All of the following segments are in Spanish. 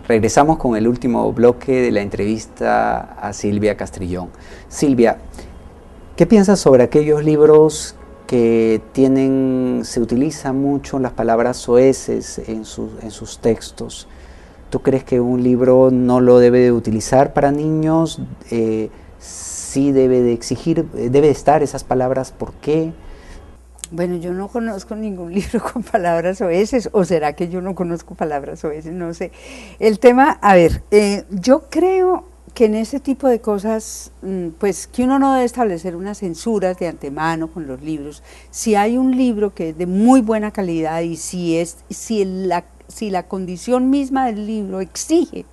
Regresamos con el último bloque de la entrevista a Silvia Castrillón. Silvia, ¿qué piensas sobre aquellos libros que se utilizan mucho las palabras soeces en sus textos? ¿Tú crees que un libro no lo debe de utilizar para niños? ¿Sí debe de exigir, debe de estar esas palabras? ¿Por qué? Bueno, yo no conozco ningún libro con palabras soeces, o será que yo no conozco palabras soeces, no sé. El tema, a ver, yo creo que en ese tipo de cosas, pues que uno no debe establecer unas censuras de antemano con los libros. Si hay un libro que es de muy buena calidad y si la condición misma del libro exige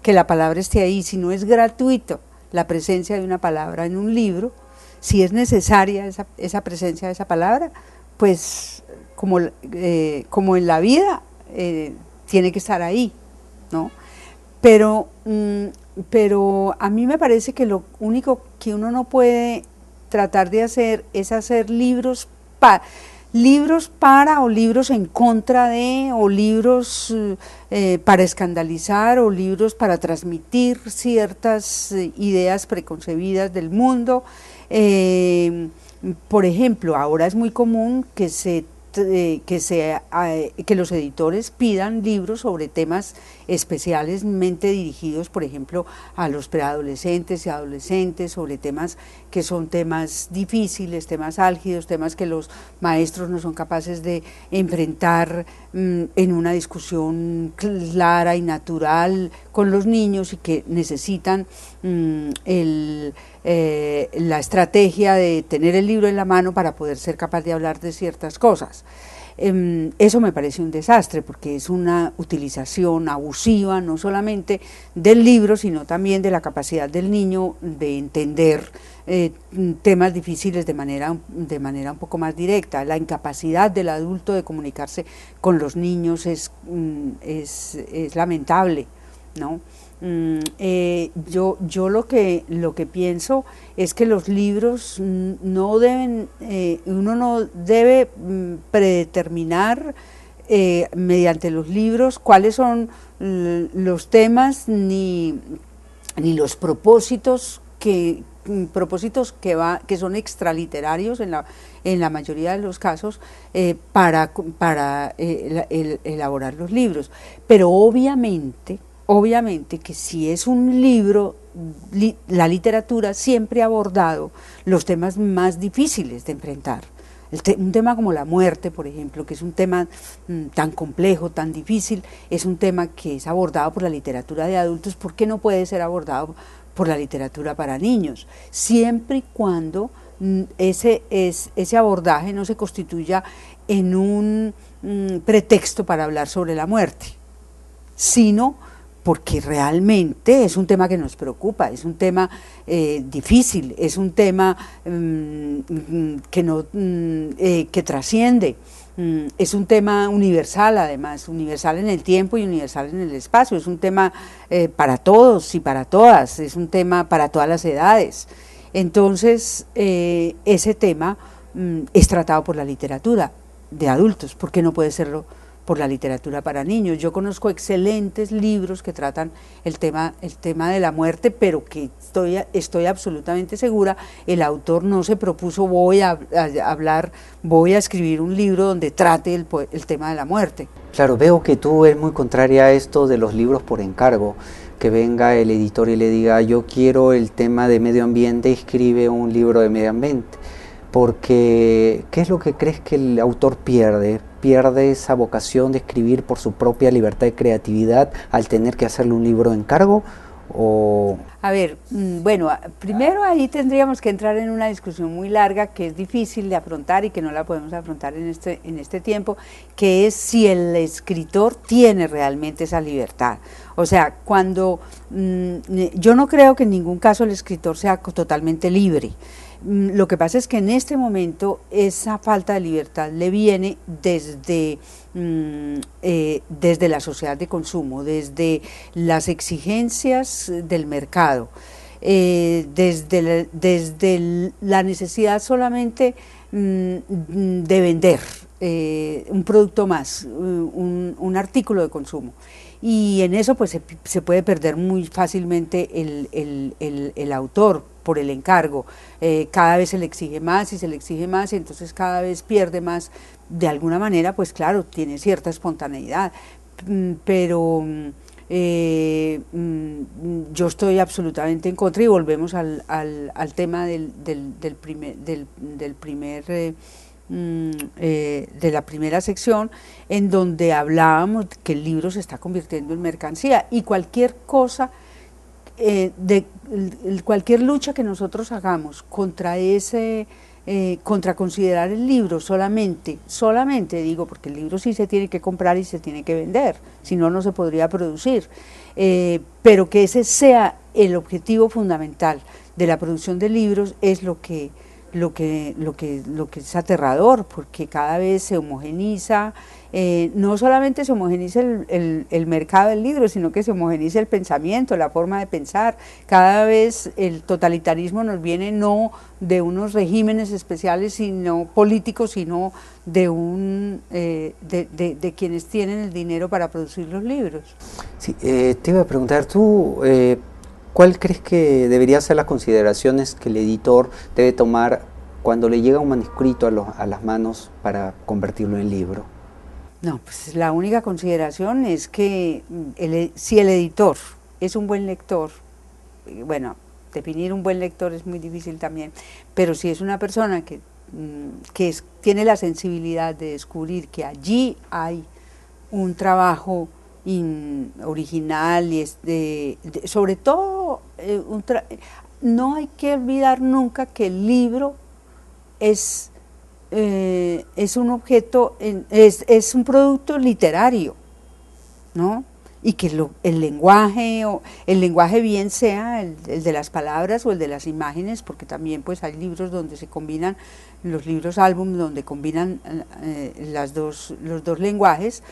que la palabra esté ahí, si no es gratuito la presencia de una palabra en un libro, si es necesaria esa presencia de esa palabra, pues como en la vida tiene que estar ahí, ¿no? Pero a mí me parece que lo único que uno no puede tratar de hacer es hacer libros para o libros en contra de, o libros para escandalizar, o libros para transmitir ciertas ideas preconcebidas del mundo. Por ejemplo, ahora es muy común que los editores pidan libros sobre temas especialmente dirigidos, por ejemplo, a los preadolescentes y adolescentes, sobre temas que son temas difíciles, temas álgidos, temas que los maestros no son capaces de enfrentar en una discusión clara y natural con los niños, y que necesitan la estrategia de tener el libro en la mano para poder ser capaz de hablar de ciertas cosas. Eso me parece un desastre, porque es una utilización abusiva no solamente del libro, sino también de la capacidad del niño de entender temas difíciles de manera un poco más directa. La incapacidad del adulto de comunicarse con los niños es lamentable, ¿no? Yo lo que pienso es que los libros no deben, uno no debe predeterminar mediante los libros cuáles son los temas ni los propósitos que son extraliterarios en la mayoría de los casos para elaborar los libros. Pero obviamente que si es un libro, la literatura siempre ha abordado los temas más difíciles de enfrentar. Un tema como la muerte, por ejemplo, que es un tema tan complejo, tan difícil, es un tema que es abordado por la literatura de adultos. ¿Por qué no puede ser abordado por la literatura para niños? Siempre y cuando ese abordaje no se constituya en un pretexto para hablar sobre la muerte, sino porque realmente es un tema que nos preocupa, es un tema difícil, es un tema que trasciende, es un tema universal, además, universal en el tiempo y universal en el espacio, es un tema para todos y para todas, es un tema para todas las edades. Entonces, ese tema es tratado por la literatura de adultos. ¿Por qué no puede serlo por la literatura para niños? Yo conozco excelentes libros que tratan el tema de la muerte, pero que estoy absolutamente segura, el autor no se propuso voy a escribir un libro donde trate el tema de la muerte. Claro, veo que tú eres muy contraria a esto de los libros por encargo, que venga el editor y le diga yo quiero el tema de medio ambiente, escribe un libro de medio ambiente. Porque, ¿qué es lo que crees que el autor pierde? ¿Pierde esa vocación de escribir por su propia libertad de creatividad al tener que hacerle un libro de encargo? ¿O? A ver, bueno, primero ahí tendríamos que entrar en una discusión muy larga que es difícil de afrontar y que no la podemos afrontar en este tiempo, que es si el escritor tiene realmente esa libertad. O sea, yo no creo que en ningún caso el escritor sea totalmente libre. Lo que pasa es que en este momento esa falta de libertad le viene desde la sociedad de consumo, desde las exigencias del mercado, desde la necesidad solamente de vender un producto más, un artículo de consumo. Y en eso pues se puede perder muy fácilmente el autor por el encargo. Cada vez se le exige más y se le exige más, y entonces cada vez pierde más. De alguna manera, pues claro, tiene cierta espontaneidad, pero yo estoy absolutamente en contra, y volvemos al tema de la primera sección, en donde hablábamos que el libro se está convirtiendo en mercancía, y cualquier cosa, cualquier lucha que nosotros hagamos contra contra considerar el libro solamente digo, porque el libro sí se tiene que comprar y se tiene que vender, si no, no se podría producir, pero que ese sea el objetivo fundamental de la producción de libros es lo que es aterrador, porque cada vez se homogeniza, no solamente se homogeniza el mercado del libro, sino que se homogeniza el pensamiento, la forma de pensar. Cada vez el totalitarismo nos viene no de unos regímenes especiales, sino políticos, sino de quienes tienen el dinero para producir los libros. Sí, te iba a preguntar, tú, ¿cuál crees que deberían ser las consideraciones que el editor debe tomar cuando le llega un manuscrito a las manos para convertirlo en libro? No, pues la única consideración es que si el editor es un buen lector, bueno, definir un buen lector es muy difícil también, pero si es una persona que tiene la sensibilidad de descubrir que allí hay un trabajo original, y sobre todo, no hay que olvidar nunca que el libro es un objeto, es un producto literario, ¿no? Y que el lenguaje bien sea el de las palabras o el de las imágenes, porque también pues hay libros donde se combinan, los libros álbum donde combinan los dos lenguajes,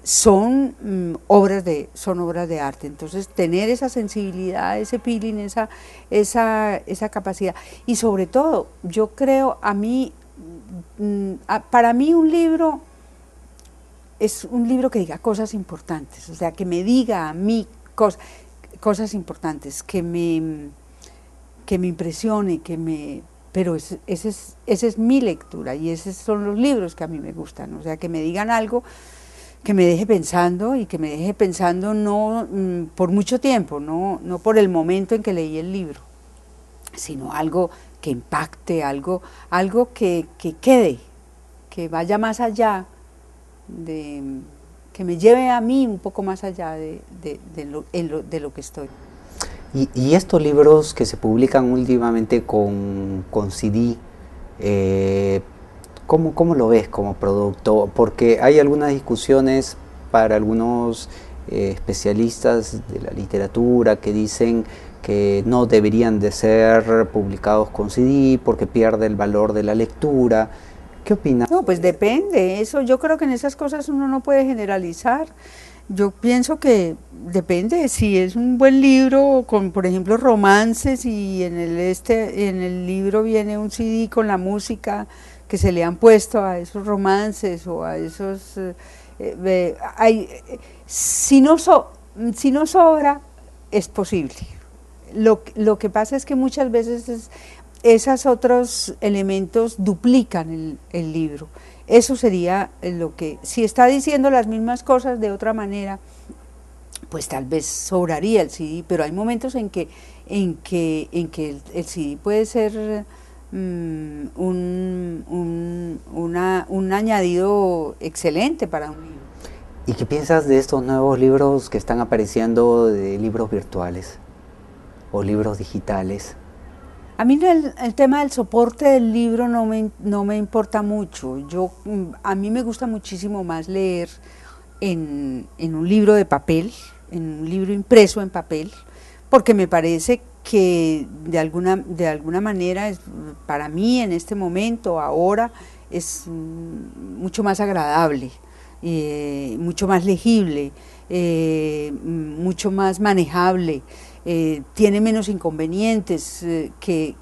son obras de arte. Entonces tener esa sensibilidad, ese feeling, esa capacidad, y sobre todo yo creo, para mí un libro es un libro que diga cosas importantes, o sea, que me diga a mí cosas importantes, que me impresione, pero esa es mi lectura, y esos son los libros que a mí me gustan, o sea, que me digan algo que me deje pensando, y que me deje pensando no por mucho tiempo, no por el momento en que leí el libro, sino algo que impacte, algo que quede, que vaya más allá, que me lleve a mí un poco más allá de lo que estoy. Y estos libros que se publican últimamente con CD, ¿cómo lo ves como producto? Porque hay algunas discusiones para algunos especialistas de la literatura que dicen que no deberían de ser publicados con CD porque pierde el valor de la lectura. ¿Qué opinas? No, pues depende, yo creo que en esas cosas uno no puede generalizar. Yo pienso que depende, si es un buen libro con, por ejemplo, romances, y en el libro viene un CD con la música que se le han puesto a esos romances o a esos... si no sobra, es posible. Lo que pasa es que muchas veces esos otros elementos duplican el libro. Eso sería lo que, si está diciendo las mismas cosas de otra manera, pues tal vez sobraría el CD, pero hay momentos en que el CD puede ser un añadido excelente para un libro. ¿Y qué piensas de estos nuevos libros que están apareciendo, de libros virtuales o libros digitales? A mí el tema del soporte del libro no me importa mucho. A mí me gusta muchísimo más leer en un libro de papel, en un libro impreso en papel, porque me parece que de alguna manera para mí en este momento, ahora, es mucho más agradable, mucho más legible, mucho más manejable. Tiene menos inconvenientes que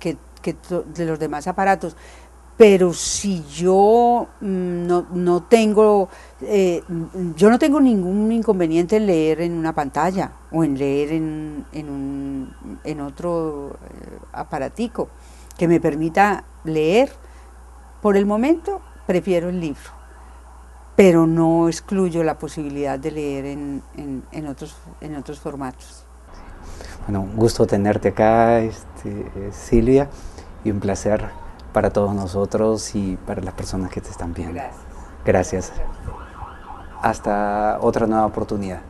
de los demás aparatos, pero si yo no tengo, yo no tengo ningún inconveniente en leer en una pantalla o en leer en otro aparatico que me permita leer. Por el momento prefiero el libro, pero no excluyo la posibilidad de leer en otros formatos. Bueno, un gusto tenerte acá, Silvia, y un placer para todos nosotros y para las personas que te están viendo. Gracias. Gracias. Hasta otra nueva oportunidad.